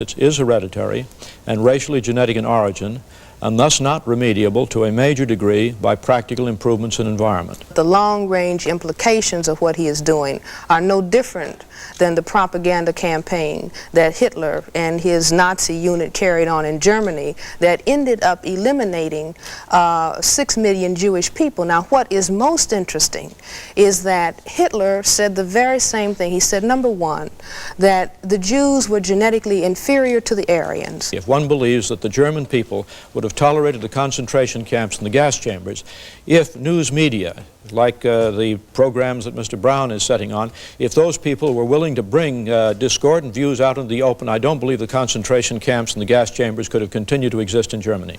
is hereditary and racially genetic in origin, and thus not remediable to a major degree by practical improvements in environment. The long-range implications of what he is doing are no different than the propaganda campaign that Hitler and his Nazi unit carried on in Germany that ended up eliminating 6 million Jewish people. Now, what is most interesting is that Hitler said the very same thing. He said, number one, that the Jews were genetically inferior to the Aryans. If one believes that the German people would have tolerated the concentration camps and the gas chambers, if news media, like the programs that Mr. Brown is setting on, if those people were willing to bring discordant views out into the open, I don't believe the concentration camps and the gas chambers could have continued to exist in Germany.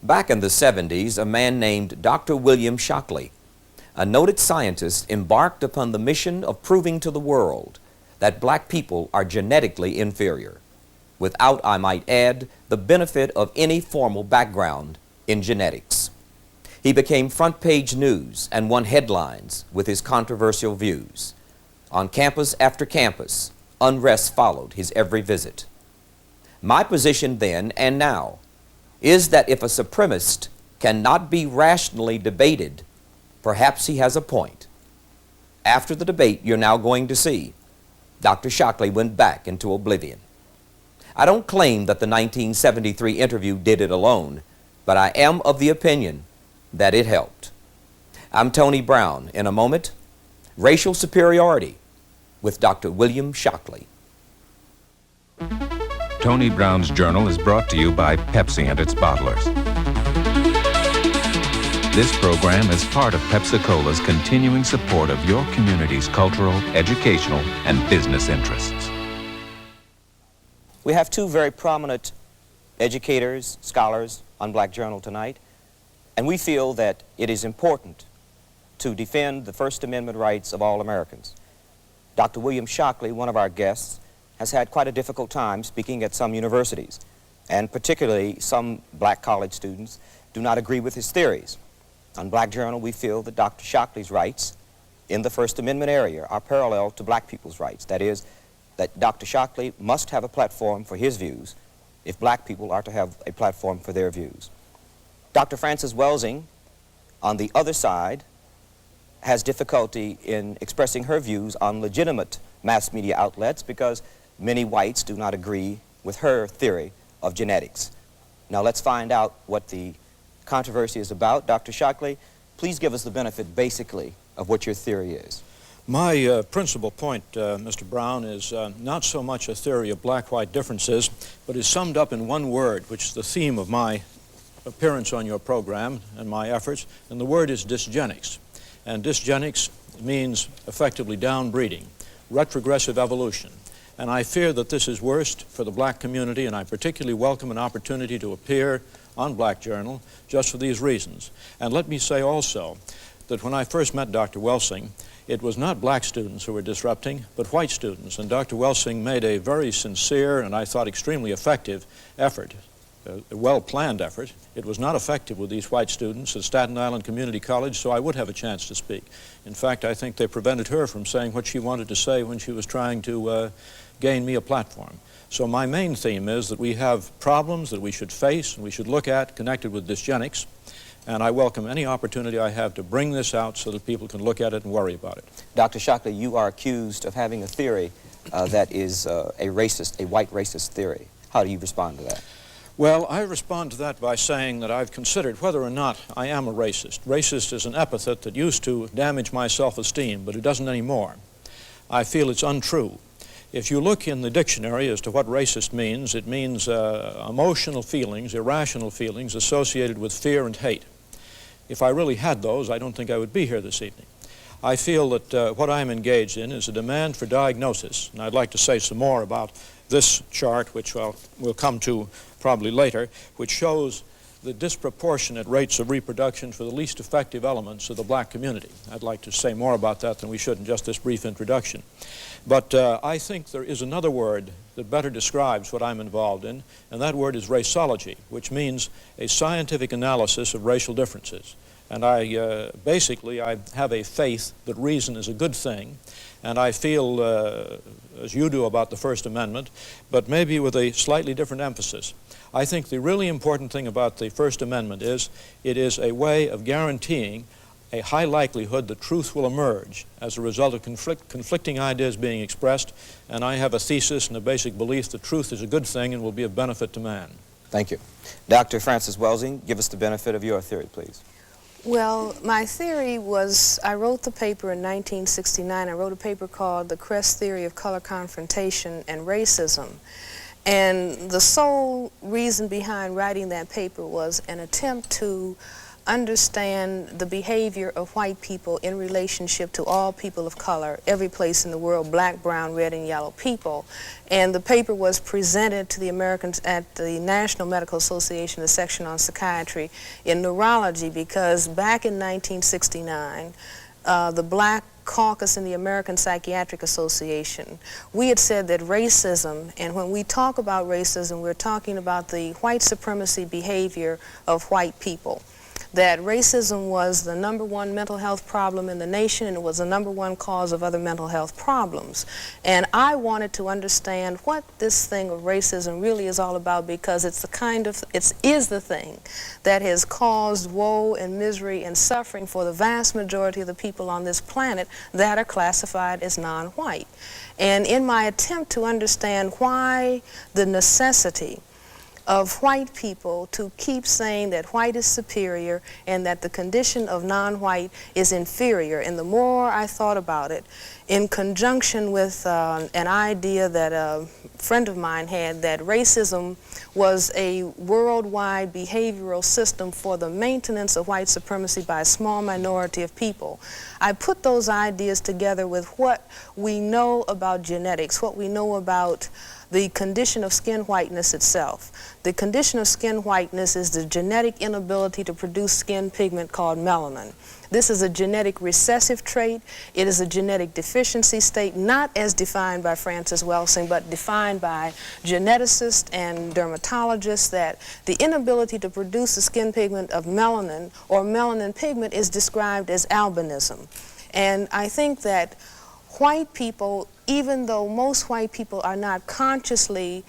Back in the 70s, a man named Dr. William Shockley, a noted scientist, embarked upon the mission of proving to the world that black people are genetically inferior, without, I might add, the benefit of any formal background in genetics. He became front-page news and won headlines with his controversial views. On campus after campus, unrest followed his every visit. My position then and now is that if a supremacist cannot be rationally debated, perhaps he has a point. After the debate you're now going to see, Dr. Shockley went back into oblivion. I don't claim that the 1973 interview did it alone, but I am of the opinion that it helped. I'm Tony Brown. In a moment, Racial Superiority with Dr. William Shockley. Tony Brown's Journal is brought to you by Pepsi and its bottlers. This program is part of Pepsi-Cola's continuing support of your community's cultural, educational, and business interests. We have two very prominent educators, scholars on Black Journal tonight, and we feel that it is important to defend the First Amendment rights of all Americans. Dr. William Shockley, one of our guests, has had quite a difficult time speaking at some universities, and particularly some black college students do not agree with his theories. On Black Journal, we feel that Dr. Shockley's rights in the First Amendment area are parallel to black people's rights. That is, that Dr. Shockley must have a platform for his views if black people are to have a platform for their views. Dr. Frances Welsing, on the other side, has difficulty in expressing her views on legitimate mass media outlets because many whites do not agree with her theory of genetics. Now let's find out what the controversy is about. Dr. Shockley, please give us the benefit basically of what your theory is. My principal point, Mr. Brown, is not so much a theory of black-white differences, but is summed up in one word, which is the theme of my appearance on your program and my efforts, and the word is dysgenics. And dysgenics means effectively downbreeding, retrogressive evolution. And I fear that this is worst for the black community, and I particularly welcome an opportunity to appear on Black Journal just for these reasons. And let me say also that when I first met Dr. Welsing, it was not black students who were disrupting, but white students. And Dr. Welsing made a very sincere and I thought extremely effective effort, a well-planned effort. It was not effective with these white students at Staten Island Community College, so I would have a chance to speak. In fact, I think they prevented her from saying what she wanted to say when she was trying to gain me a platform. So my main theme is that we have problems that we should face and we should look at connected with dysgenics. And I welcome any opportunity I have to bring this out so that people can look at it and worry about it. Dr. Shockley, you are accused of having a theory that is a white racist theory. How do you respond to that? Well, I respond to that by saying that I've considered whether or not I am a racist. Racist is an epithet that used to damage my self-esteem, but it doesn't anymore. I feel it's untrue. If you look in the dictionary as to what racist means, it means emotional feelings, irrational feelings associated with fear and hate. If I really had those, I don't think I would be here this evening. I feel that what I'm engaged in is a demand for diagnosis, and I'd like to say some more about this chart, which we'll come to probably later, which shows the disproportionate rates of reproduction for the least effective elements of the black community. I'd like to say more about that than we should in just this brief introduction. But I think there is another word that better describes what I'm involved in, and that word is raceology, which means a scientific analysis of racial differences. And basically, I have a faith that reason is a good thing, and I feel as you do about the First Amendment, but maybe with a slightly different emphasis. I think the really important thing about the First Amendment is it is a way of guaranteeing a high likelihood that truth will emerge as a result of conflicting ideas being expressed, and I have a thesis and a basic belief that truth is a good thing and will be of benefit to man. Thank you. Dr. Frances Welsing, give us the benefit of your theory, please. Well, my theory was, I wrote the paper in 1969. I wrote a paper called The Cress Theory of Color Confrontation and Racism. And the sole reason behind writing that paper was an attempt to understand the behavior of white people in relationship to all people of color, every place in the world, black, brown, red, and yellow people. And the paper was presented to the Americans at the National Medical Association, the section on psychiatry in neurology, because back in 1969, the Black Caucus in the American Psychiatric Association, we had said that racism, and when we talk about racism, we're talking about the white supremacy behavior of white people, that racism was the #1 mental health problem in the nation, and it was the #1 cause of other mental health problems. And I wanted to understand what this thing of racism really is all about, because it's the thing that has caused woe and misery and suffering for the vast majority of the people on this planet that are classified as non-white. And in my attempt to understand why the necessity of white people to keep saying that white is superior and that the condition of non-white is inferior, and the more I thought about it, in conjunction with an idea that a friend of mine had, that racism was a worldwide behavioral system for the maintenance of white supremacy by a small minority of people, I put those ideas together with what we know about genetics, what we know about the condition of skin whiteness itself. The condition of skin whiteness is the genetic inability to produce skin pigment called melanin. This is a genetic recessive trait. It is a genetic deficiency state, not as defined by Frances Welsing, but defined by geneticists and dermatologists, that the inability to produce the skin pigment of melanin or melanin pigment is described as albinism. And I think that white people, even though most white people are not consciously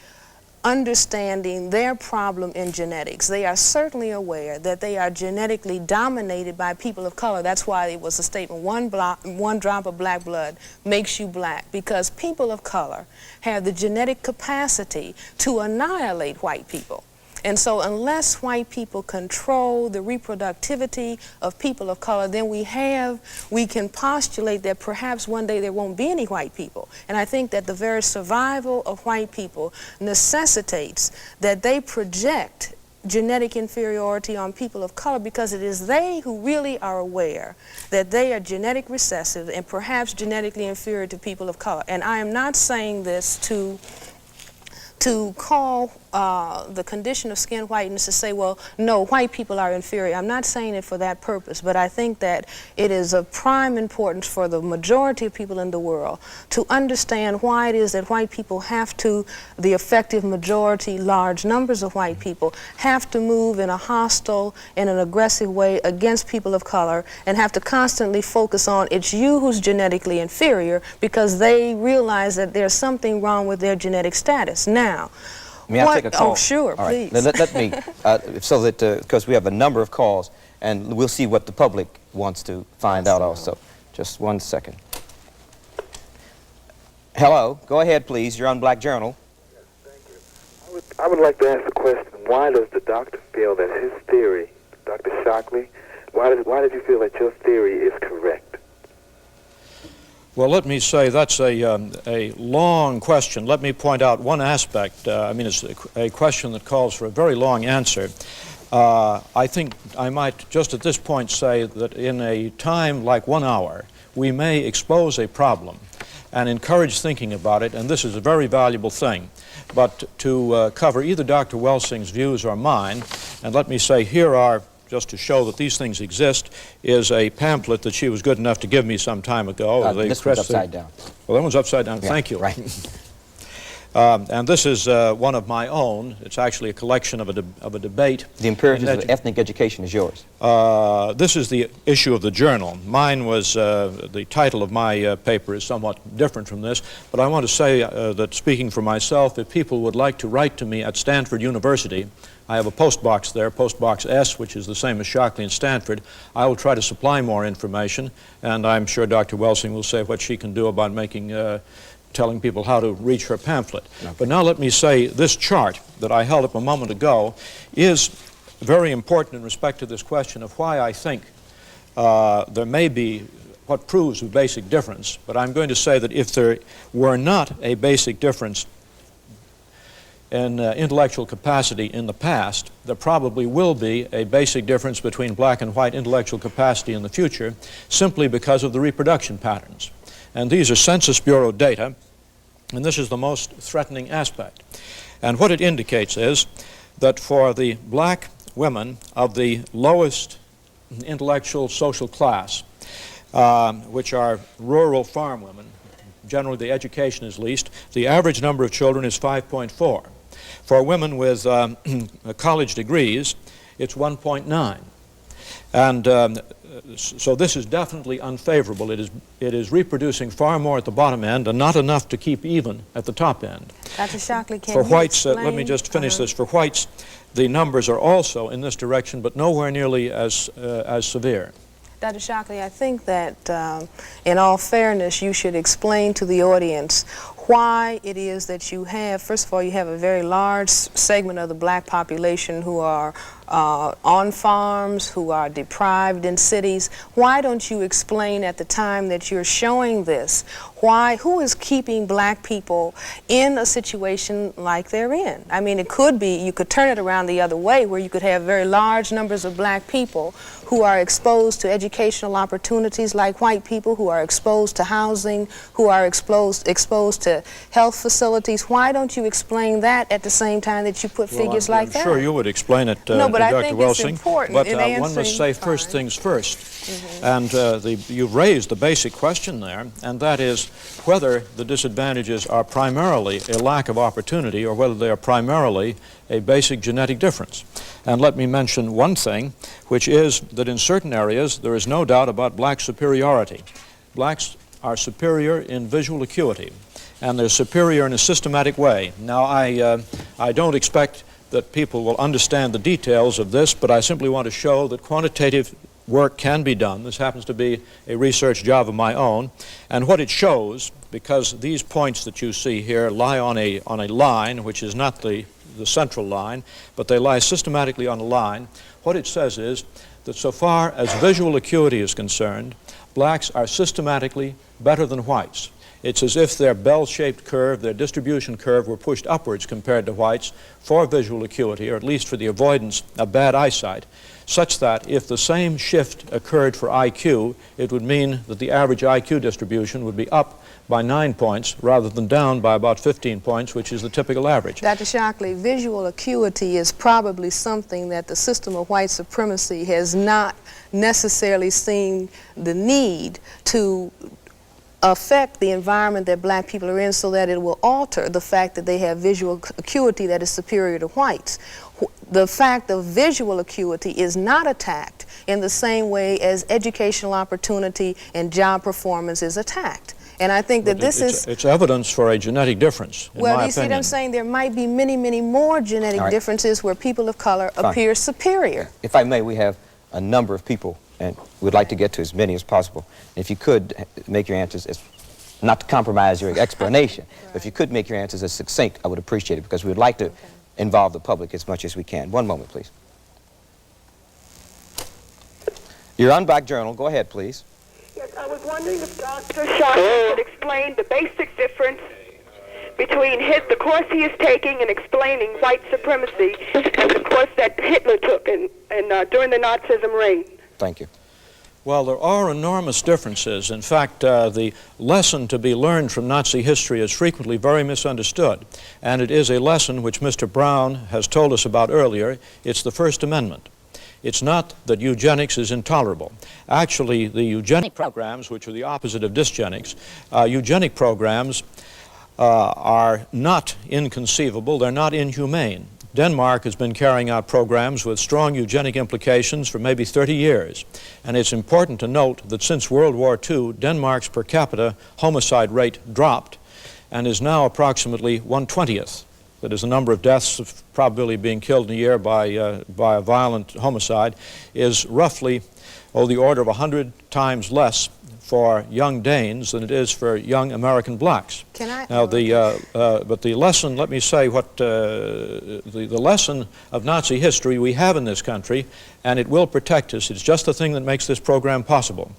understanding their problem in genetics, they are certainly aware that they are genetically dominated by people of color. That's why it was a statement, one drop of black blood makes you black, because people of color have the genetic capacity to annihilate white people. And so unless white people control the reproductivity of people of color, then we can postulate that perhaps one day there won't be any white people. And I think that the very survival of white people necessitates that they project genetic inferiority on people of color, because it is they who really are aware that they are genetic recessive and perhaps genetically inferior to people of color. And I am not saying this to call the condition of skin whiteness to say, well, no, white people are inferior. I'm not saying it for that purpose, but I think that it is of prime importance for the majority of people in the world to understand why it is that white people have to, the effective majority, large numbers of white people, have to move in a hostile and an aggressive way against people of color, and have to constantly focus on it's you who's genetically inferior, because they realize that there's something wrong with their genetic status. Now, may I take a call? Oh, sure, all right. please. Let me, so that, because we have a number of calls, and we'll see what the public wants to find out also. Just 1 second. Hello, go ahead, please. You're on Black Journal. Yes, thank you. I would like to ask the question, why does the doctor feel that his theory, Dr. Shockley, why did you feel that your theory is correct? Well, let me say that's a long question. Let me point out one aspect. I mean, it's a question that calls for a very long answer. I think I might just at this point say that in a time like 1 hour, we may expose a problem and encourage thinking about it, and this is a very valuable thing. But to cover either Dr. Welsing's views or mine, and let me say here are, just to show that these things exist, is a pamphlet that she was good enough to give me some time ago. This one's upside down. Well, that one's upside down. Yeah, Thank you. Right. And this is one of my own. It's actually a collection of a debate. The imperatives of ethnic education is yours. This is the issue of the journal. Mine was, the title of my paper is somewhat different from this, but I want to say that speaking for myself, if people would like to write to me at Stanford University, I have a post box there, Post Box S, which is the same as Shockley and Stanford. I will try to supply more information, and I'm sure Dr. Welsing will say what she can do about telling people how to reach her pamphlet. Okay. But now let me say this chart that I held up a moment ago is very important in respect to this question of why I think there may be what proves a basic difference. But I'm going to say that if there were not a basic difference in intellectual capacity in the past, there probably will be a basic difference between black and white intellectual capacity in the future, simply because of the reproduction patterns. And these are Census Bureau data, and this is the most threatening aspect. And what it indicates is that for the black women of the lowest intellectual social class, which are rural farm women, generally the education is least, the average number of children is 5.4. For women with college degrees, it's 1.9. And so this is definitely unfavorable. It is reproducing far more at the bottom end and not enough to keep even at the top end. Dr. Shockley, can for you whites, explain? let me just finish this. For whites, the numbers are also in this direction, but nowhere nearly as severe. Dr. Shockley, I think that in all fairness, you should explain to the audience why it is that you have, first of all, you have a very large segment of the black population who are on farms, who are deprived in cities. Why don't you explain at the time that you're showing this, who is keeping black people in a situation like they're in? I mean, it could be, you could turn it around the other way, where you could have very large numbers of black people who are exposed to educational opportunities like white people, who are exposed to housing, who are exposed to health facilities. Why don't you explain that at the same time that you put figures like that? I'm sure you would explain it, no, but to I Dr. think Welsing. It's important but in one must say first things first. And you've raised the basic question there, and that is whether the disadvantages are primarily a lack of opportunity or whether they are primarily a basic genetic difference. And let me mention one thing, which is that in certain areas there is no doubt about black superiority. Blacks are superior in visual acuity, and they're superior in a systematic way. Now, I don't expect that people will understand the details of this, but I simply want to show that quantitative work can be done. This happens to be a research job of my own, and what it shows, because these points that you see here lie on a line which is not the central line, but they lie systematically on a line, what it says is that so far as visual acuity is concerned, blacks are systematically better than whites. It's as if their bell-shaped curve, their distribution curve, were pushed upwards compared to whites for visual acuity, or at least for the avoidance of bad eyesight, such that if the same shift occurred for IQ, it would mean that the average IQ distribution would be up by 9 points rather than down by about 15 points, which is the typical average. Dr. Shockley, visual acuity is probably something that the system of white supremacy has not necessarily seen the need to affect the environment that black people are in so that it will alter the fact that they have visual acuity that is superior to whites. The fact of visual acuity is not attacked in the same way as educational opportunity and job performance is attacked. And I think that it's evidence for a genetic difference, in my Well, you see what I'm saying? There might be many, many more genetic differences where people of color appear superior. If I may, we have a number of people, and we'd like to get to as many as possible. If you could make your answers, not to compromise your explanation, but if you could make your answers as succinct, I would appreciate it, because we would like to involve the public as much as we can. One moment, please. You're on Black Journal. Go ahead, please. Yes, I was wondering if Dr. Shockley could explain the basic difference between the course he is taking in explaining white supremacy and the course that Hitler took during the Nazism reign. Thank you. Well, there are enormous differences. In fact, the lesson to be learned from Nazi history is frequently very misunderstood. And it is a lesson which Mr. Brown has told us about earlier. It's the First Amendment. It's not that eugenics is intolerable. Actually, the eugenic programs, which are the opposite of dysgenics, eugenic programs are not inconceivable, they're not inhumane. Denmark has been carrying out programs with strong eugenic implications for maybe 30 years. And it's important to note that since World War II, Denmark's per capita homicide rate dropped and is now approximately 1/20th. That is, the number of deaths of probability of being killed in a year by a violent homicide is roughly, the order of 100 times less for young Danes than it is for young American blacks. Can I? Now, but the lesson, let me say what the lesson of Nazi history we have in this country, and it will protect us. It's just the thing that makes this program possible.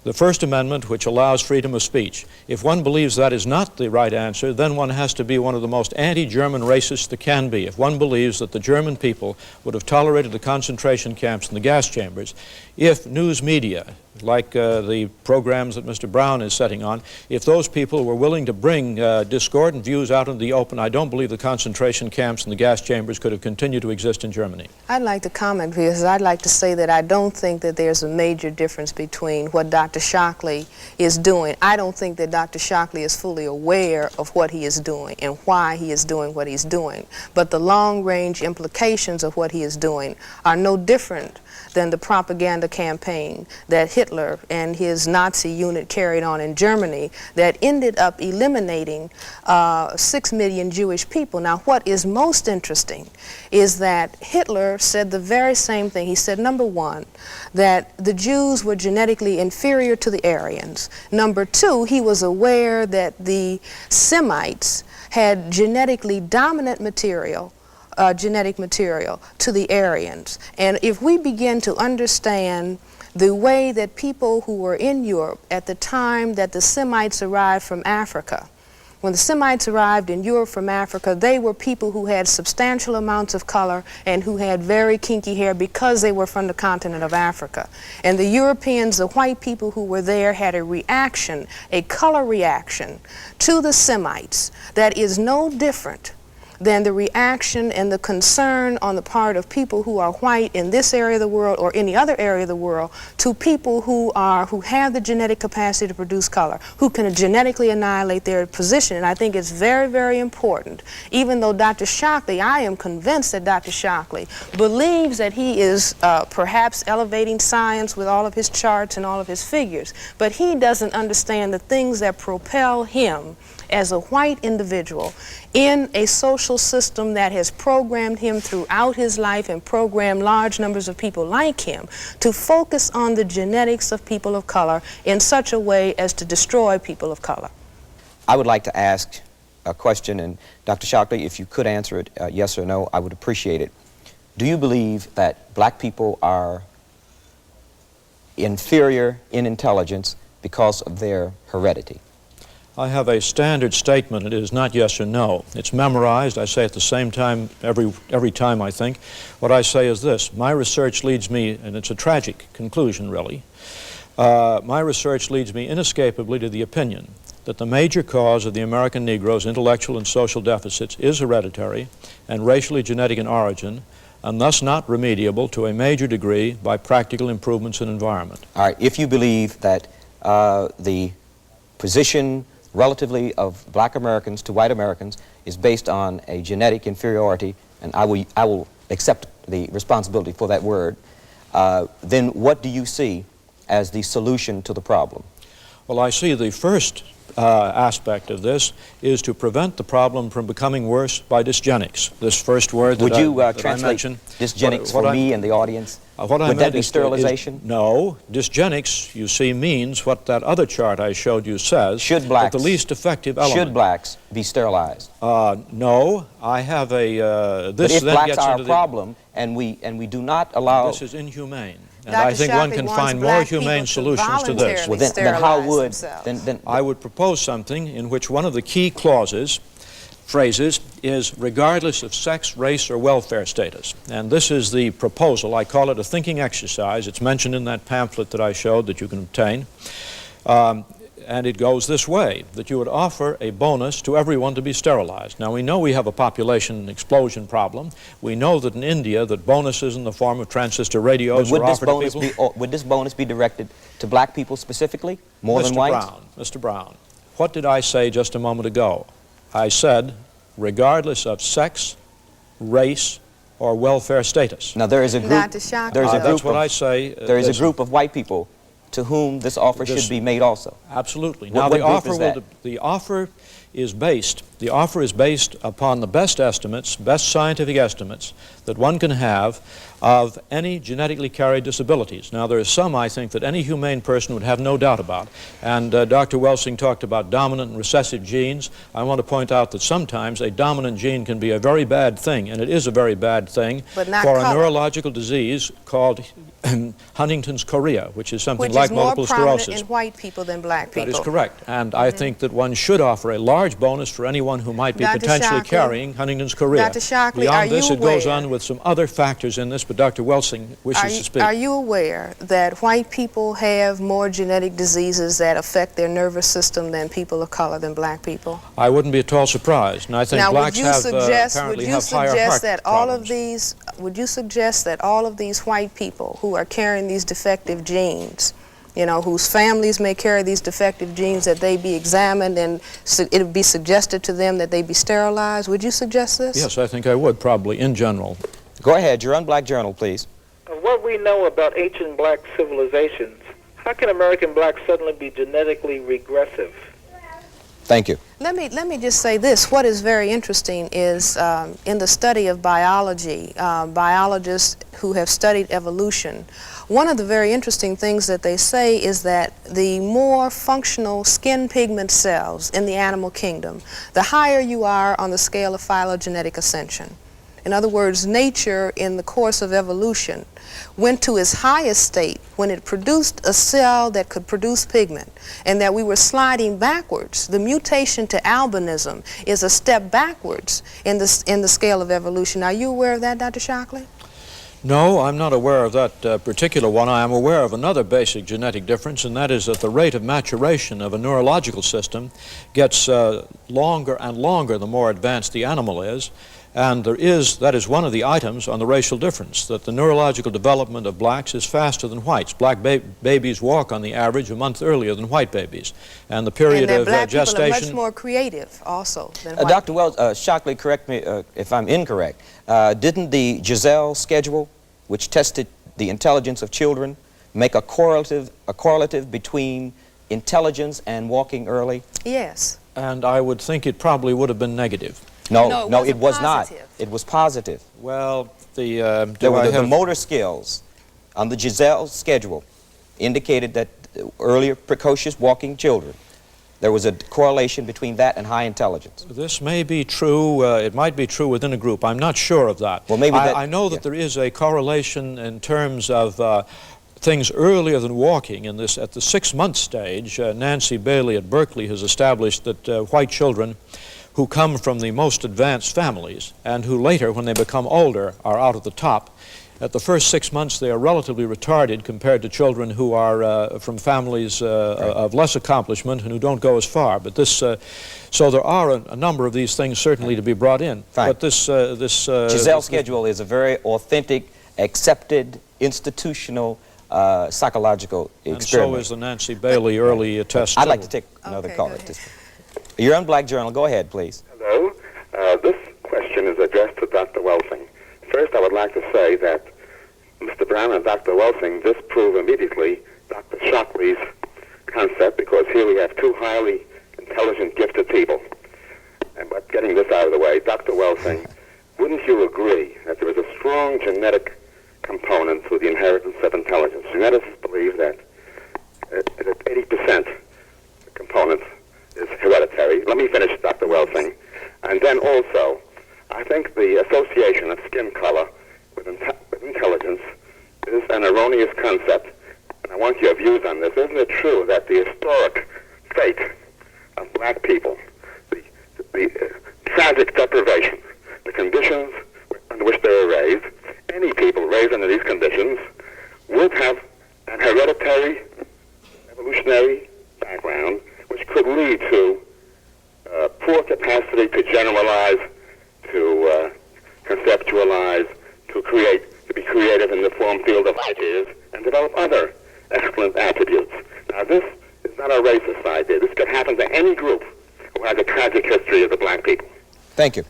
The First Amendment, which allows freedom of speech. If one believes that is not the right answer, then one has to be one of the most anti-German racists there can be. If one believes that the German people would have tolerated the concentration camps and the gas chambers, if news media, like the programs that Mr. Brown is setting on, if those people were willing to bring discordant views out into the open, I don't believe the concentration camps and the gas chambers could have continued to exist in Germany. I'd like to comment because I'd like to say that I don't think that there's a major difference between what Dr. Shockley is doing. I don't think that Dr. Shockley is fully aware of what he is doing and why he is doing what he's doing. But the long-range implications of what he is doing are no different than the propaganda campaign that Hitler and his Nazi unit carried on in Germany that ended up eliminating 6 million Jewish people. Now, what is most interesting is that Hitler said the very same thing. He said, number one, that the Jews were genetically inferior to the Aryans. Number two, he was aware that the Semites had genetically dominant genetic material to the Aryans. And if we begin to understand the way that people who were in Europe at the time that the Semites arrived from Africa, when the Semites arrived in Europe from Africa, they were people who had substantial amounts of color and who had very kinky hair because they were from the continent of Africa. And the Europeans, the white people who were there, had a reaction, a color reaction to the Semites that is no different than the reaction and the concern on the part of people who are white in this area of the world or any other area of the world to people who have the genetic capacity to produce color, who can genetically annihilate their position. And I think it's very, very important. Even though Dr. Shockley, I am convinced that Dr. Shockley believes that he is perhaps elevating science with all of his charts and all of his figures, but he doesn't understand the things that propel him as a white individual in a social system that has programmed him throughout his life and programmed large numbers of people like him to focus on the genetics of people of color in such a way as to destroy people of color. I would like to ask a question, and Dr. Shockley, if you could answer it yes or no, I would appreciate it. Do you believe that black people are inferior in intelligence because of their heredity? I have a standard statement. It is not yes or no. It's memorized. I say it at the same time every time, I think. What I say is this. My research leads me, and it's a tragic conclusion, really. My research leads me inescapably to the opinion that the major cause of the American Negro's intellectual and social deficits is hereditary and racially genetic in origin, and thus not remediable to a major degree by practical improvements in environment. All right. If you believe that the position relatively of black Americans to white Americans is based on a genetic inferiority, and I will accept the responsibility for that word, then what do you see as the solution to the problem? Well, I see the first aspect of this is to prevent the problem from becoming worse by dysgenics. This first word that Would you that translate I mentioned. dysgenics for me and the audience? What I Would that meant be sterilization? No. Dysgenics, you see, means what that other chart I showed you says. Should blacks, the least effective element. Should blacks be sterilized? No. I have a... But if blacks are a problem and we do not allow... This is inhumane. And Dr. I think Shockley one can wants find more black humane people to solutions to this. Well, then how would... Then I would propose something in which one of the key phrases is regardless of sex, race, or welfare status. And this is the proposal. I call it a thinking exercise. It's mentioned in that pamphlet that I showed that you can obtain. And it goes this way, that you would offer a bonus to everyone to be sterilized. Now, we know we have a population explosion problem. We know that in India that bonuses in the form of transistor radios are offered to people. Would this bonus be directed to black people specifically, more than whites? Mr. Brown, what did I say just a moment ago? I said, regardless of sex, race, or welfare status. Now there is a group. Dr. Shockley. There's a group. That's what of, I say. there is a group of white people to whom this offer should be made also. Absolutely. What Now group the offer is that? the offer is based upon the best estimates, best scientific estimates that one can have of any genetically carried disabilities. Now there are some, I think, that any humane person would have no doubt about. And Dr. Welsing talked about dominant and recessive genes. I want to point out that sometimes a dominant gene can be a very bad thing, and it is a very bad thing But not for a color. neurological disease called Huntington's chorea, which is something Which like is more multiple prominent sclerosis. in white people than black people. That is correct. And I think that one should offer a large bonus for anyone who might be Dr. potentially Shockley. carrying Huntington's chorea. Dr. Shockley, Beyond are this, you it goes aware- on with some other factors in this, but Dr. Welsing wishes to speak. Are you aware that white people have more genetic diseases that affect their nervous system than people of color, than black people? I wouldn't be at all surprised. And I think Now, blacks have would apparently you have higher suggest heart that all of problems. these, would you suggest that all of these white people who are carrying these defective genes, you know, whose families may carry these defective genes, that they be examined and it would be suggested to them that they be sterilized? Would you suggest this? Yes, I think I would, probably, in general. Go ahead, your Black Journal, please. Of what we know about ancient black civilizations, how can American blacks suddenly be genetically regressive? Thank you. Let me just say this. What is very interesting is in the study of biology, biologists who have studied evolution, one of the very interesting things that they say is that the more functional skin pigment cells in the animal kingdom, the higher you are on the scale of phylogenetic ascension. In other words, nature in the course of evolution went to its highest state when it produced a cell that could produce pigment, and that we were sliding backwards. The mutation to albinism is a step backwards in the scale of evolution. Are you aware of that, Dr. Shockley? No, I'm not aware of that particular one. I am aware of another basic genetic difference, and that is that the rate of maturation of a neurological system gets longer and longer the more advanced the animal is. And that is one of the items on the racial difference, that the neurological development of blacks is faster than whites. Black babies walk on the average a month earlier than white babies. And the period and of black gestation... people are much more creative also than white. Dr. Wells, Shockley, correct me if I'm incorrect. Didn't the Giselle schedule, which tested the intelligence of children, make a correlative between intelligence and walking early? Yes. And I would think it probably would have been negative. No, it was not. positive. It was positive. Well, The motor skills on the Giselle schedule indicated that earlier precocious walking children, there was a correlation between that and high intelligence. This may be true. It might be true within a group. I'm not sure of that. Well, maybe I know that there is a correlation in terms of things earlier than walking. At the 6-month stage, Nancy Bailey at Berkeley has established that white children who come from the most advanced families and who later, when they become older, are out at the top. At the first 6 months, they are relatively retarded compared to children who are from families of less accomplishment and who don't go as far. But so there are a number of these things certainly to be brought in. Fine. But Giselle schedule is a very authentic, accepted, institutional, psychological experiment. And so is the Nancy Bailey early test. I'd like to take another Okay, call go at this point. You're on Black Journal. Go ahead, please. Hello. This question is addressed to Dr. Welsing. First, I would like to say that Mr. Brown and Dr. Welsing disprove immediately Dr. Shockley's concept, because here we have two highly intelligent, gifted people. And but getting this out of the way, Dr. Welsing, wouldn't you agree that there is a strong genetic component to the inheritance of intelligence? Geneticists believe that 80% component is hereditary. Let me finish, Dr. Welsing. And then also, I think the association of skin color with intelligence is an erroneous concept. And I want your views on this. Isn't it true that the historic fate of black people, the tragic deprivation, the conditions under which they were raised, any people raised under these conditions would have an hereditary, evolutionary background, which could lead to poor capacity to generalize, to conceptualize, to be creative in the form field of ideas, and develop other excellent attributes. Now, this is not a racist idea. This could happen to any group who who has a tragic history of the black people? Thank you.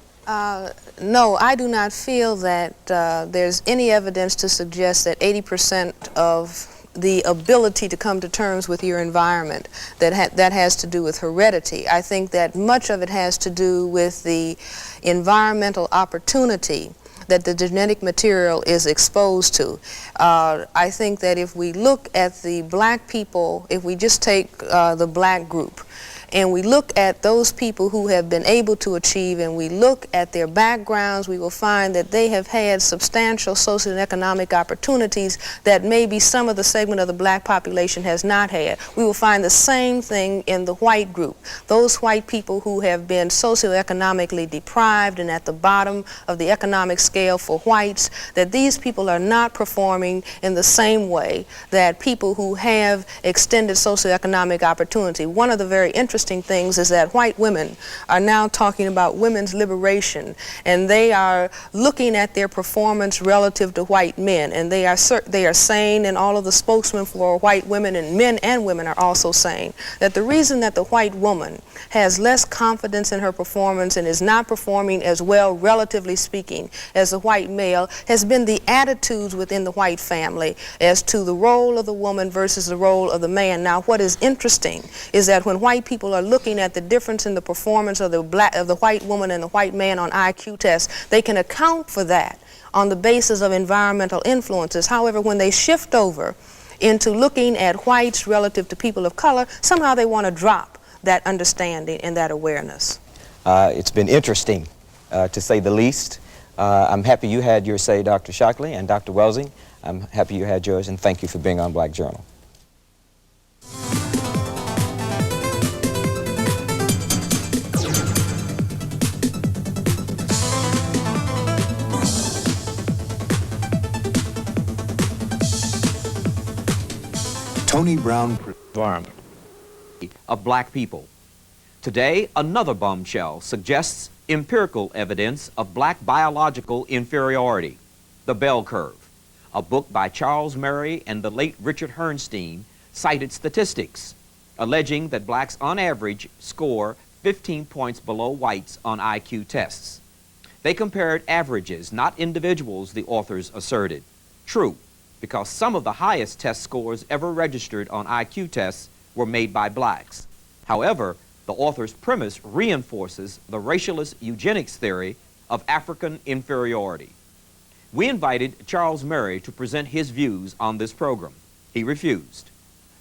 No, I do not feel that there's any evidence to suggest that 80% of the ability to come to terms with your environment, that has to do with heredity. I think that much of it has to do with the environmental opportunity that the genetic material is exposed to. I think that if we look at the black people, if we just take the black group, and we look at those people who have been able to achieve, and we look at their backgrounds, we will find that they have had substantial social and economic opportunities that maybe some of the segment of the black population has not had. We will find the same thing in the white group. Those white people who have been socioeconomically deprived and at the bottom of the economic scale for whites, that these people are not performing in the same way that people who have extended socioeconomic opportunity. One of the very interesting things is that white women are now talking about women's liberation, and they are looking at their performance relative to white men, and they are saying, and all of the spokesmen for white women, and men and women are also saying, that the reason that the white woman has less confidence in her performance and is not performing as well, relatively speaking, as the white male has been the attitudes within the white family as to the role of the woman versus the role of the man. Now, what is interesting is that when white people are looking at the difference in the performance of the white woman and the white man on IQ tests, they can account for that on the basis of environmental influences. However, when they shift over into looking at whites relative to people of color, somehow they want to drop that understanding and that awareness. It's been interesting, to say the least. I'm happy you had your say, Dr. Shockley, and Dr. Welsing. I'm happy you had yours, and thank you for being on Black Journal. Tony Brown Environment. Of black people. Today, another bombshell suggests empirical evidence of black biological inferiority, the bell curve. A book by Charles Murray and the late Richard Herrnstein cited statistics alleging that blacks on average score 15 points below whites on IQ tests. They compared averages, not individuals, the authors asserted. True, because some of the highest test scores ever registered on IQ tests were made by blacks. However, the author's premise reinforces the racialist eugenics theory of African inferiority. We invited Charles Murray to present his views on this program. He refused.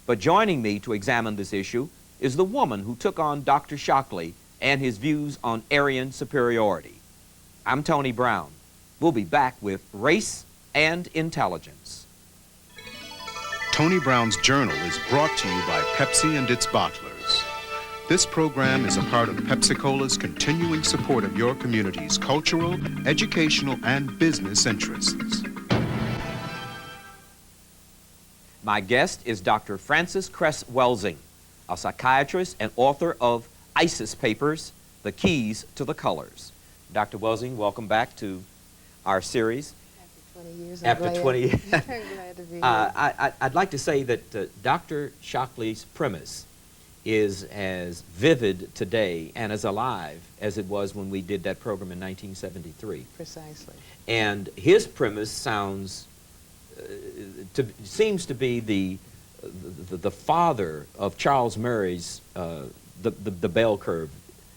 But joining me to examine this issue is the woman who took on Dr. Shockley and his views on Aryan superiority. I'm Tony Brown. We'll be back with Race and Intelligence. Tony Brown's Journal is brought to you by Pepsi and its bottlers. This program is a part of Pepsi-Cola's continuing support of your community's cultural, educational, and business interests. My guest is Dr. Frances Cress Welsing, a psychiatrist and author of ISIS Papers, The Keys to the Colors. Dr. Welsing, welcome back to our series. After 20 years, After 20 years. I'm glad to be here. I'd like to say that Dr. Shockley's premise is as vivid today and as alive as it was when we did that program in 1973. Precisely. And his premise sounds, seems to be the father of Charles Murray's, the bell curve.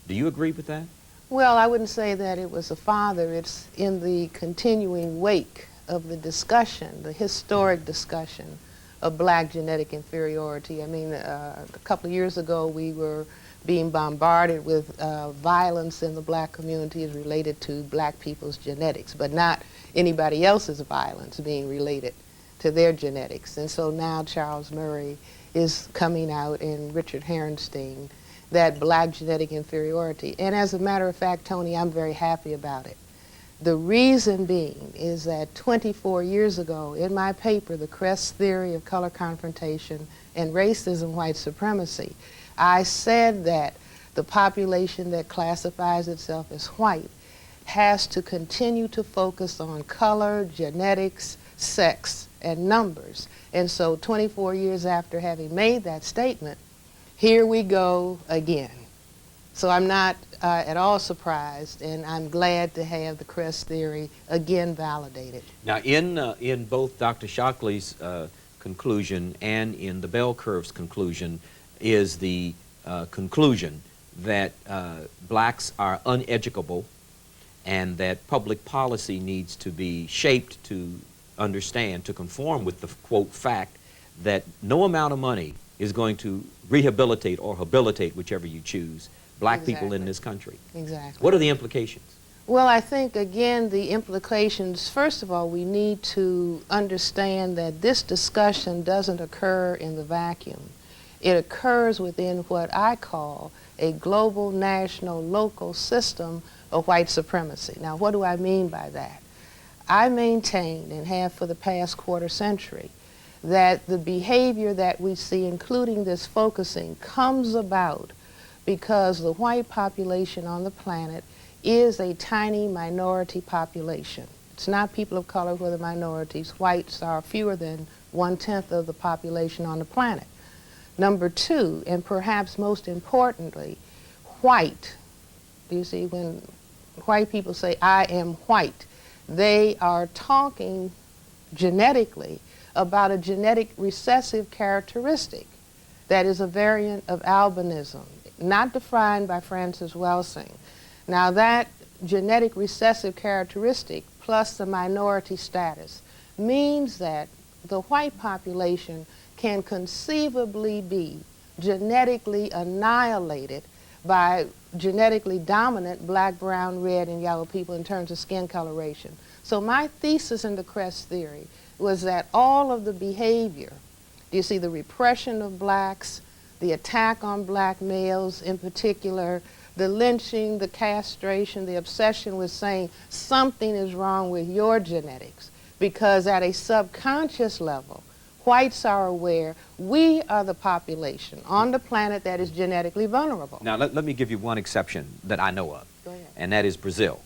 Do you agree with that? Well, I wouldn't say that it was a father. It's in the continuing wake of the discussion, the historic discussion of black genetic inferiority. I mean, a couple of years ago, we were being bombarded with violence in the black community is related to black people's genetics, but not anybody else's violence being related to their genetics. And so now Charles Murray is coming out, and Richard Herrnstein, that black genetic inferiority. And as a matter of fact, Tony, I'm very happy about it. The reason being is that 24 years ago, in my paper, The Cress Theory of Color Confrontation and Racism, White Supremacy, I said that the population that classifies itself as white has to continue to focus on color, genetics, sex, and numbers. And so 24 years after having made that statement, here we go again. So I'm not at all surprised, and I'm glad to have the Cress theory again validated. Now, in both Dr. Shockley's conclusion and in the bell curve's conclusion is the conclusion that blacks are uneducable and that public policy needs to be shaped to understand, to conform with the, quote, fact that no amount of money is going to rehabilitate or habilitate, whichever you choose, black people in this country. Exactly. What are the implications? Well, I think, again, the implications, first of all, we need to understand that this discussion doesn't occur in the vacuum. It occurs within what I call a global, national, local system of white supremacy. Now, what do I mean by that? I maintain, and have for the past quarter century, that the behavior that we see, including this focusing, comes about because the white population on the planet is a tiny minority population. It's not people of color who are the minorities. Whites are fewer than 1/10 of the population on the planet. Number two, and perhaps most importantly, white. You see, when white people say, I am white, they are talking genetically about a genetic recessive characteristic that is a variant of albinism, not defined by Francis Welsing. Now that genetic recessive characteristic plus the minority status means that the white population can conceivably be genetically annihilated by genetically dominant black, brown, red, and yellow people in terms of skin coloration. So my thesis in the Cress theory was that all of the behavior, you see the repression of blacks, the attack on black males in particular, the lynching, the castration, the obsession with saying something is wrong with your genetics, because at a subconscious level, whites are aware we are the population on the planet that is genetically vulnerable. Now, let me give you one exception that I know of, Go ahead. and that is Brazil.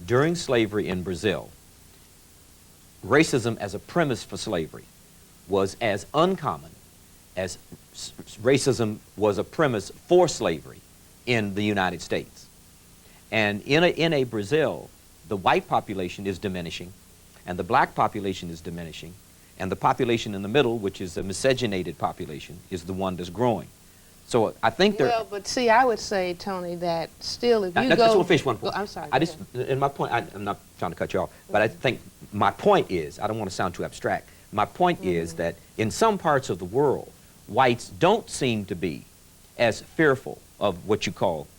During slavery in Brazil, racism as a premise for slavery was as uncommon as racism was a premise for slavery in the United States. And in a Brazil, the white population is diminishing, and the black population is diminishing, and the population in the middle, which is a miscegenated population, is the one that's growing. So I think there... Well, but see, I would say, Tony, that still if you I go... just want to finish one point. I'm sorry. I just, and my point, I'm not trying to cut you off, but I think my point is, I don't want to sound too abstract, my point is that in some parts of the world, whites don't seem to be as fearful of what you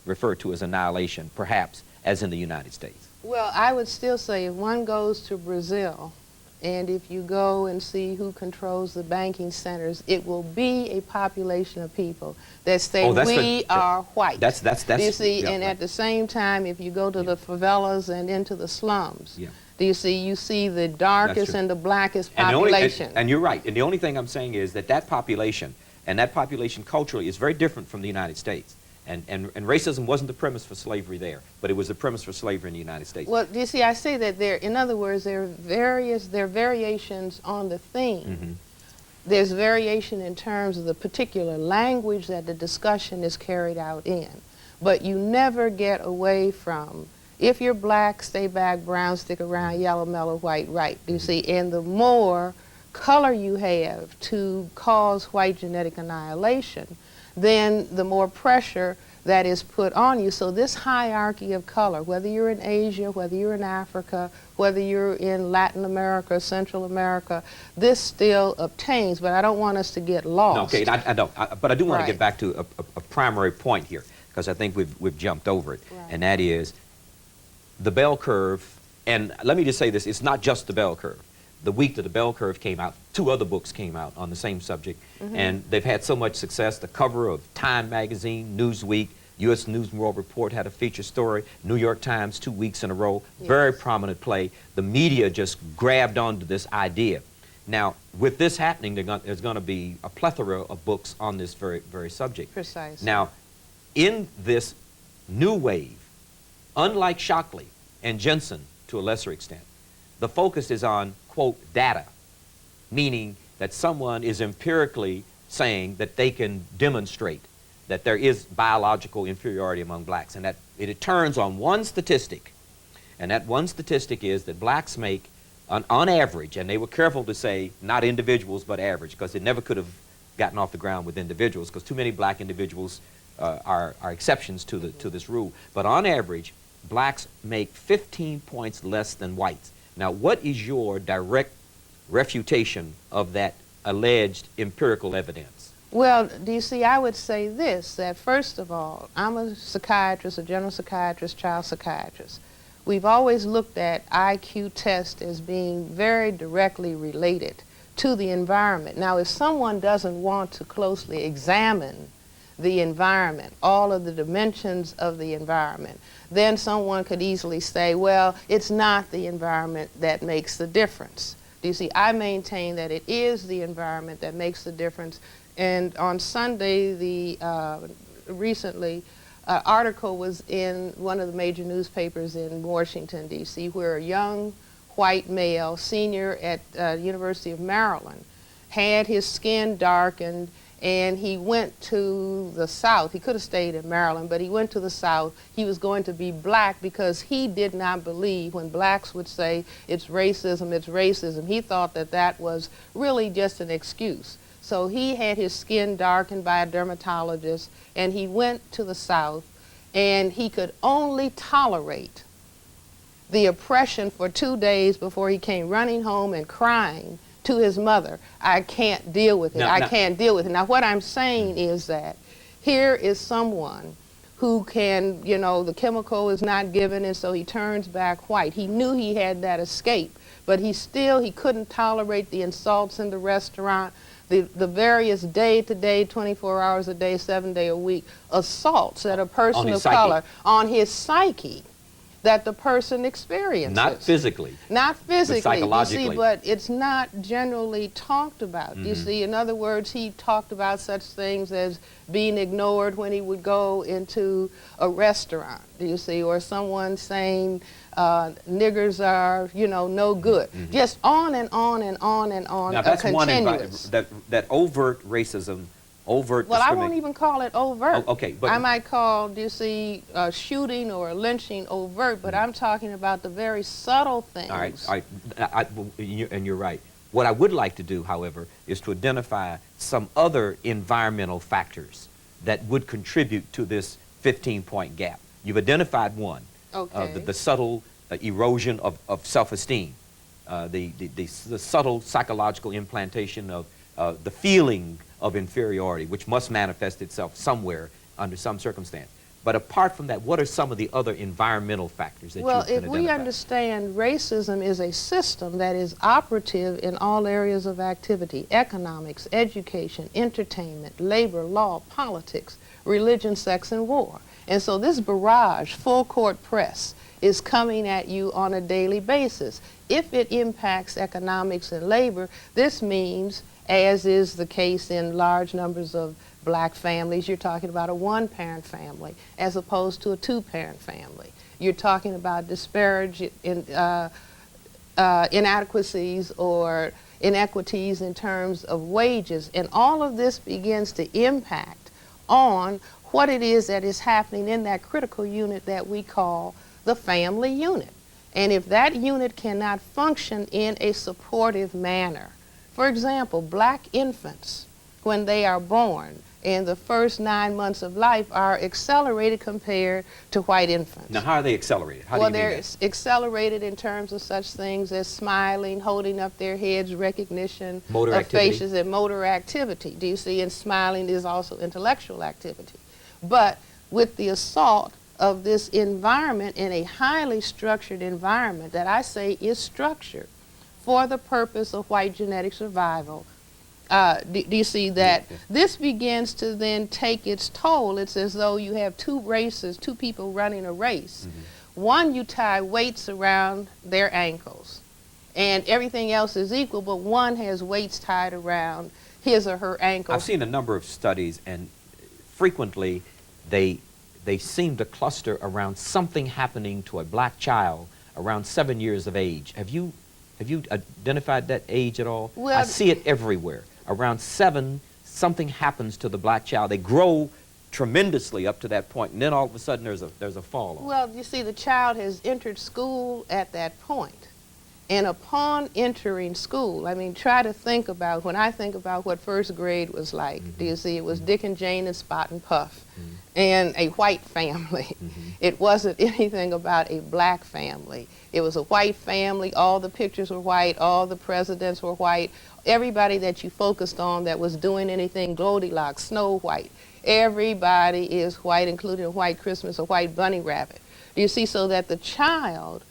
refer to as annihilation, perhaps, as in the United States. Well, I would still say if one goes to Brazil, and if you go and see who controls the banking centers, it will be a population of people that say we are white. That's you see, yeah, and right. at the same time, if you go to the favelas and into the slums, do you see the darkest and the blackest population. And you're right. And the only thing I'm saying is that that population, and that population culturally, is very different from the United States. And racism wasn't the premise for slavery there, but it was the premise for slavery in the United States. Well, you see, I say that in other words, there are variations on the theme. Mm-hmm. There's variation in terms of the particular language that the discussion is carried out in. But you never get away from, if you're black, stay back, brown, stick around, yellow, mellow, white, right. You see, and the more color you have to cause white genetic annihilation, then the more pressure that is put on you. So this hierarchy of color, whether you're in Asia, whether you're in Africa, whether you're in Latin America, Central America, this still obtains, but I don't want us to get lost. No, okay, I don't. But I do want to Right. get back to a primary point here, because I think we've jumped over it, Right. and that is the bell curve. And let me just say this, it's not just the bell curve. The week that the bell curve came out, 2 other books came out on the same subject, and they've had so much success. The cover of Time magazine, Newsweek, U.S. News and World Report had a feature story, New York Times 2 weeks in a row, very prominent play. The media just grabbed onto this idea. Now, with this happening, there's going to be a plethora of books on this very subject. Precisely. Now, in this new wave, unlike Shockley and Jensen to a lesser extent, the focus is on, quote, data, meaning that someone is empirically saying that they can demonstrate that there is biological inferiority among blacks, and that it turns on one statistic, and that one statistic is that blacks make, on average, and they were careful to say not individuals but average, because it never could have gotten off the ground with individuals, because too many black individuals are exceptions to this rule. But on average, blacks make 15 points less than whites. Now, what is your direct refutation of that alleged empirical evidence? Well, do you see, I would say this, that first of all, I'm a psychiatrist, a general psychiatrist, child psychiatrist. We've always looked at IQ tests as being very directly related to the environment. Now, if someone doesn't want to closely examine the environment, all of the dimensions of the environment, then someone could easily say, well, it's not the environment that makes the difference. Do you see, I maintain that it is the environment that makes the difference. And on Sunday, recently, article was in one of the major newspapers in Washington, D.C., where a young white male, senior at University of Maryland, had his skin darkened, and he went to the South. He could have stayed in Maryland, but he went to the South. He was going to be black because he did not believe when blacks would say it's racism, it's racism. He thought that that was really just an excuse. So he had his skin darkened by a dermatologist, and he went to the South, and he could only tolerate the oppression for 2 days before he came running home and crying to his mother, I can't deal with it, I can't deal with it. Now, what I'm saying is that here is someone who can, you know, the chemical is not given, and so he turns back white. He knew he had that escape, but he couldn't tolerate the insults in the restaurant, the various day-to-day, 24 hours a day, 7 days a week, assaults that a person of color, on his psyche, that the person experiences. Not physically. Not physically, but psychologically. you see, but it's not generally talked about. You see, in other words, he talked about such things as being ignored when he would go into a restaurant, do you see, or someone saying niggers are, you know, no good. Just on and on and on and on. Now, that's one that overt racism, overt well, I won't even call it overt. Oh, okay, but I might call, do you see, shooting or lynching overt, but I'm talking about the very subtle things. All right, and you're right. What I would like to do, however, is to identify some other environmental factors that would contribute to this 15-point gap. You've identified one, the subtle erosion of self-esteem, the subtle psychological implantation of the feeling of inferiority, which must manifest itself somewhere under some circumstance. But apart from that, what are some of the other environmental factors that you can identify? Well, if we understand racism is a system that is operative in all areas of activity: economics, education, entertainment, labor, law, politics, religion, sex, and war. And so this barrage, full court press, is coming at you on a daily basis. If it impacts economics and labor, this means, as is the case in large numbers of black families, you're talking about a one-parent family as opposed to a two-parent family. You're talking about disparage inadequacies or inequities in terms of wages, and all of this begins to impact on what it is that is happening in that critical unit that we call the family unit. And if that unit cannot function in a supportive manner, for example, black infants, when they are born, in the first 9 months of life are accelerated compared to white infants. Now, how are they accelerated? How do you mean they're that? accelerated in terms of such things as smiling, holding up their heads, recognition Motor of activity. faces, and motor activity. Do you see? And smiling is also intellectual activity. But with the assault of this environment, in a highly structured environment that I say is structured for the purpose of white genetic survival, do you see that this begins to then take its toll? It's as though you have two races, two people running a race. One, you tie weights around their ankles, and everything else is equal, but one has weights tied around his or her ankles. I've seen a number of studies, and frequently they seem to cluster around something happening to a black child around 7 years of age. Have you identified that age at all? Well, I see it everywhere. Around 7, something happens to the black child. They grow tremendously up to that point, and then all of a sudden there's a fall off. Well, you see, the child has entered school at that point. And upon entering school, I mean, try to think about, when I think about what first grade was like, do you see, it was Dick and Jane and Spot and Puff, and a white family. It wasn't anything about a black family. It was a white family, all the pictures were white, all the presidents were white, everybody that you focused on that was doing anything, Goldilocks, Snow White, everybody is white, including a white Christmas, a white bunny rabbit. Do you see, so that the child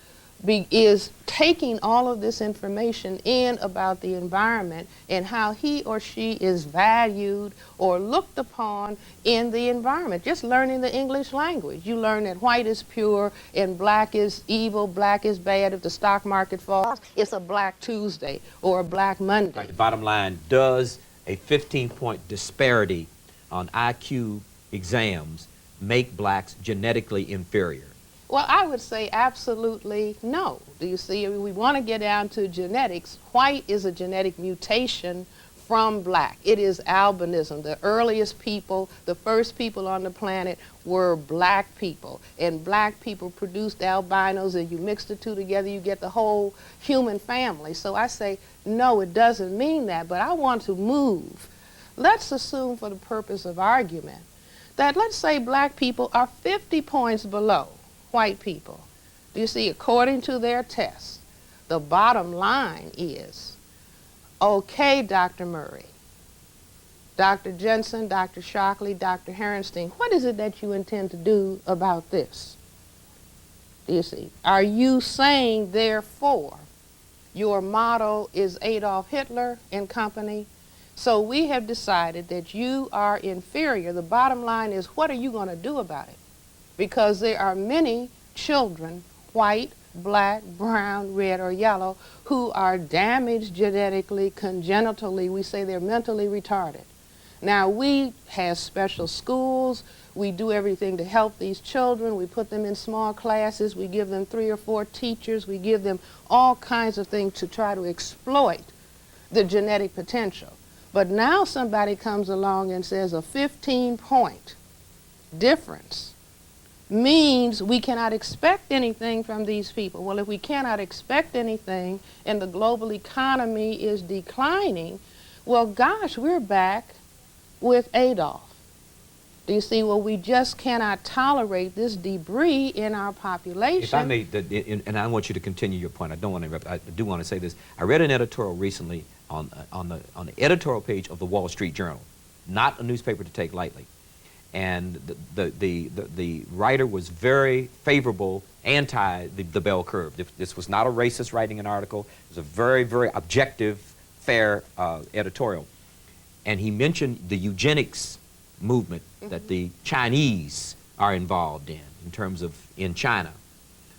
is taking all of this information in about the environment and how he or she is valued or looked upon in the environment. Just learning the English language. You learn that white is pure and black is evil, black is bad. If the stock market falls, it's a Black Tuesday or a Black Monday. Right, the bottom line, does a 15-point disparity on IQ exams make blacks genetically inferior? Well, I would say absolutely no. Do you see? We want to get down to genetics. White is a genetic mutation from black. It is albinism. The earliest people, the first people on the planet were black people. And black people produced albinos, and you mix the two together, you get the whole human family. So I say, no, it doesn't mean that, but I want to move. Let's assume, for the purpose of argument, that let's say black people are 50 points below white people. Do you see, according to their tests, the bottom line is, okay, Dr. Murray, Dr. Jensen, Dr. Shockley, Dr. Herenstein, what is it that you intend to do about this? Do you see? Are you saying, therefore, your motto is Adolf Hitler and company? So we have decided that you are inferior. The bottom line is, what are you going to do about it? Because there are many children, white, black, brown, red, or yellow, who are damaged genetically, congenitally. We say they're mentally retarded. Now, we have special schools. We do everything to help these children. We put them in small classes. We give them 3 or 4 teachers. We give them all kinds of things to try to exploit the genetic potential. But now somebody comes along and says a 15-point difference means we cannot expect anything from these people. Well, if we cannot expect anything and the global economy is declining, well, gosh, we're back with Adolf. Do you see? Well, we just cannot tolerate this debris in our population. If I may, and I want you to continue your point, I don't want to interrupt, I do want to say this. I read an editorial recently on the editorial page of the Wall Street Journal, not a newspaper to take lightly. And the writer was very favorable, anti the bell curve. This was not a racist writing an article. It was a very, very objective, fair editorial. And he mentioned the eugenics movement that the Chinese are involved in terms of, in China,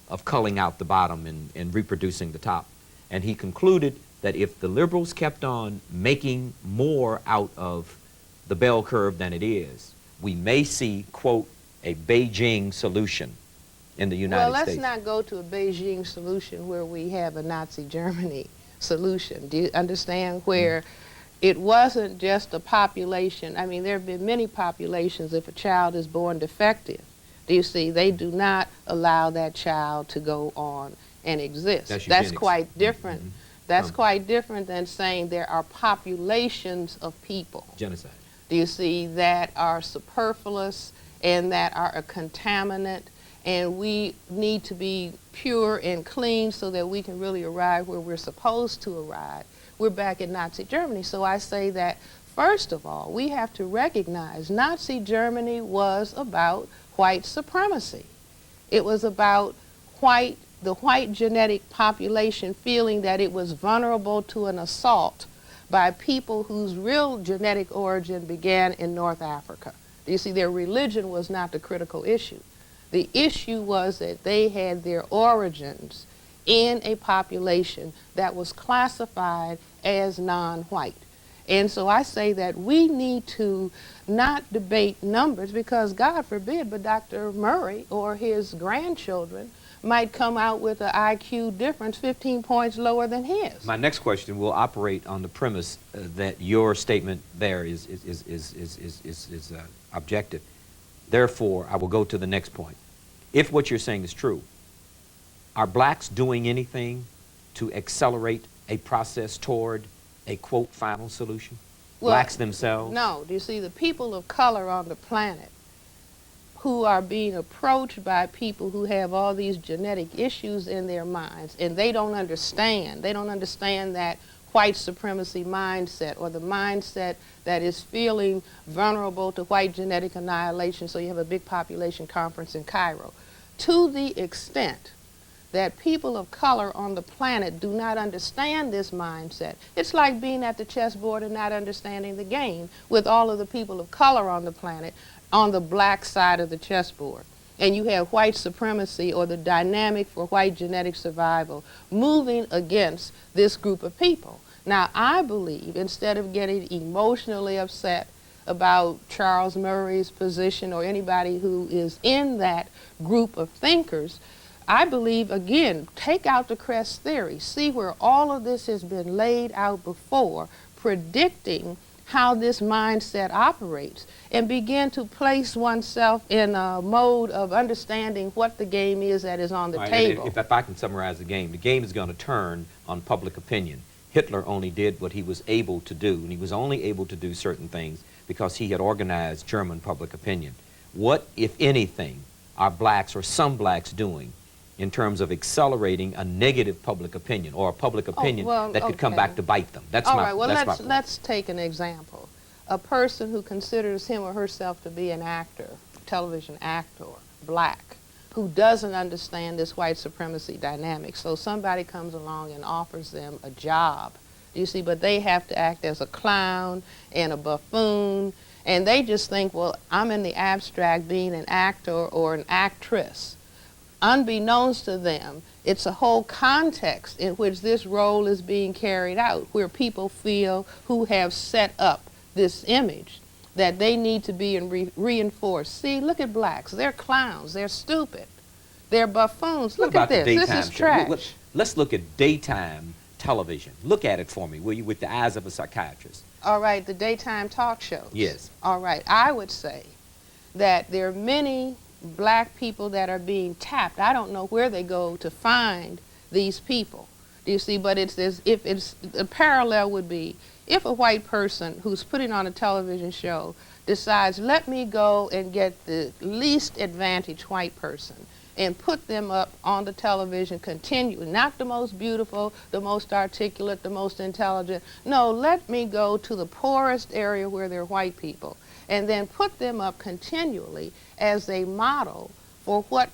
of culling out the bottom and reproducing the top. And he concluded that if the liberals kept on making more out of the bell curve than it is, we may see, quote, a Beijing solution in the United States. Well, let's not go to a Beijing solution where we have a Nazi Germany solution. Do you understand? Where it wasn't just a population. I mean, there have been many populations, if a child is born defective, do you see, they do not allow that child to go on and exist. That's quite different. That's quite different than saying there are populations of people. Genocide. Do you see, that are superfluous and that are a contaminant, and we need to be pure and clean so that we can really arrive where we're supposed to arrive. We're back in Nazi Germany. So I say that, first of all, we have to recognize Nazi Germany was about white supremacy. It was about the white genetic population feeling that it was vulnerable to an assault by people whose real genetic origin began in North Africa. You see, their religion was not the critical issue. The issue was that they had their origins in a population that was classified as non-white. And so I say that we need to not debate numbers, because God forbid, but Dr. Murray or his grandchildren might come out with an IQ difference 15 points lower than his. My next question will operate on the premise that your statement there is objective. Therefore, I will go to the next point. If what you're saying is true, are blacks doing anything to accelerate a process toward a, quote, final solution? Well, blacks themselves? No. Do you see, the people of color on the planet who are being approached by people who have all these genetic issues in their minds, and they don't understand that white supremacy mindset, or the mindset that is feeling vulnerable to white genetic annihilation, so you have a big population conference in Cairo. To the extent that people of color on the planet do not understand this mindset, it's like being at the chessboard and not understanding the game with all of the people of color on the planet on the black side of the chessboard. And you have white supremacy, or the dynamic for white genetic survival, moving against this group of people. Now, I believe, instead of getting emotionally upset about Charles Murray's position or anybody who is in that group of thinkers, I believe, again, take out the Cress theory, see where all of this has been laid out before, predicting how this mindset operates, and begin to place oneself in a mode of understanding what the game is that is on the table. If I can summarize the game is going to turn on public opinion. Hitler only did what he was able to do, and he was only able to do certain things because he had organized German public opinion. What, if anything, are blacks or some blacks doing in terms of accelerating a negative public opinion, or a public opinion that could come back to bite them? That's all my, right, well, that's my point. let's take an example. A person who considers him or herself to be an actor, television actor, black, who doesn't understand this white supremacy dynamic. So somebody comes along and offers them a job, you see, but they have to act as a clown and a buffoon, and they just think, well, I'm in the abstract being an actor or an actress. Unbeknownst to them, it's a whole context in which this role is being carried out, where people feel, who have set up this image, that they need to be reinforced. See, look at blacks. They're clowns. They're stupid. They're buffoons. Look at this. This is trash. Let's look at daytime television. Look at it for me, will you, with the eyes of a psychiatrist. All right, the daytime talk shows. Yes. All right, I would say that there are many black people that are being tapped. I don't know where they go to find these people. Do you see? But it's as if the parallel would be if a white person who's putting on a television show decides, let me go and get the least advantaged white person and put them up on the television continually, not the most beautiful, the most articulate, the most intelligent. No, let me go to the poorest area where there are white people and then put them up continually as a model for what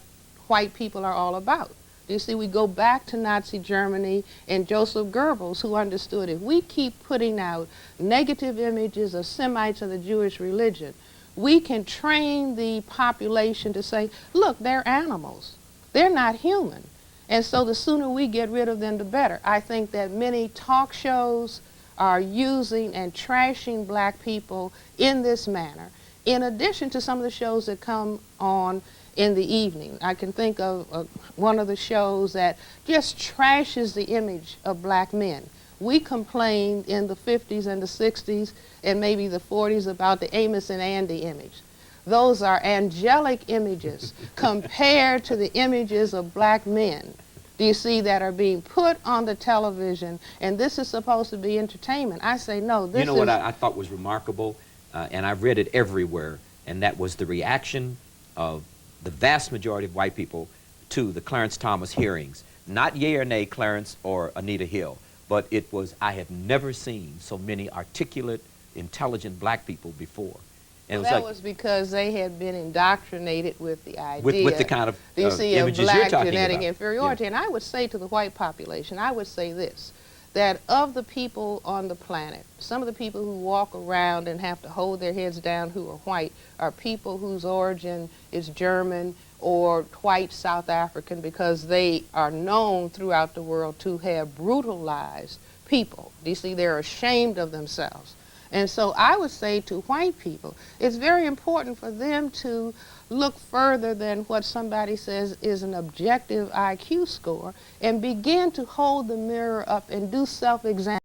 white people are all about. You see, we go back to Nazi Germany and Joseph Goebbels, who understood if we keep putting out negative images of Semites of the Jewish religion, we can train the population to say, look, they're animals. They're not human. And so the sooner we get rid of them, the better. I think that many talk shows are using and trashing black people in this manner, in addition to some of the shows that come on in the evening. I can think of one of the shows that just trashes the image of black men. We complained in the 50s and the 60s and maybe the 40s about the Amos and Andy image. Those are angelic images compared to the images of black men, do you see, that are being put on the television, and this is supposed to be entertainment. I say no, this is... You know what I thought was remarkable, and I've read it everywhere, and that was the reaction of the vast majority of white people to the Clarence Thomas hearings. Not yea or nay Clarence or Anita Hill, but it was, I have never seen so many articulate, intelligent black people before. And well, that was because they had been indoctrinated with the idea, with the kind of images black you're talking genetic about. inferiority. Yeah. And I would say to the white population, I would say this, that of the people on the planet, some of the people who walk around and have to hold their heads down who are white are people whose origin is German or white South African, because they are known throughout the world to have brutalized people. You see, they're ashamed of themselves. And so I would say to white people, it's very important for them to look further than what somebody says is an objective IQ score and begin to hold the mirror up and do self-examination.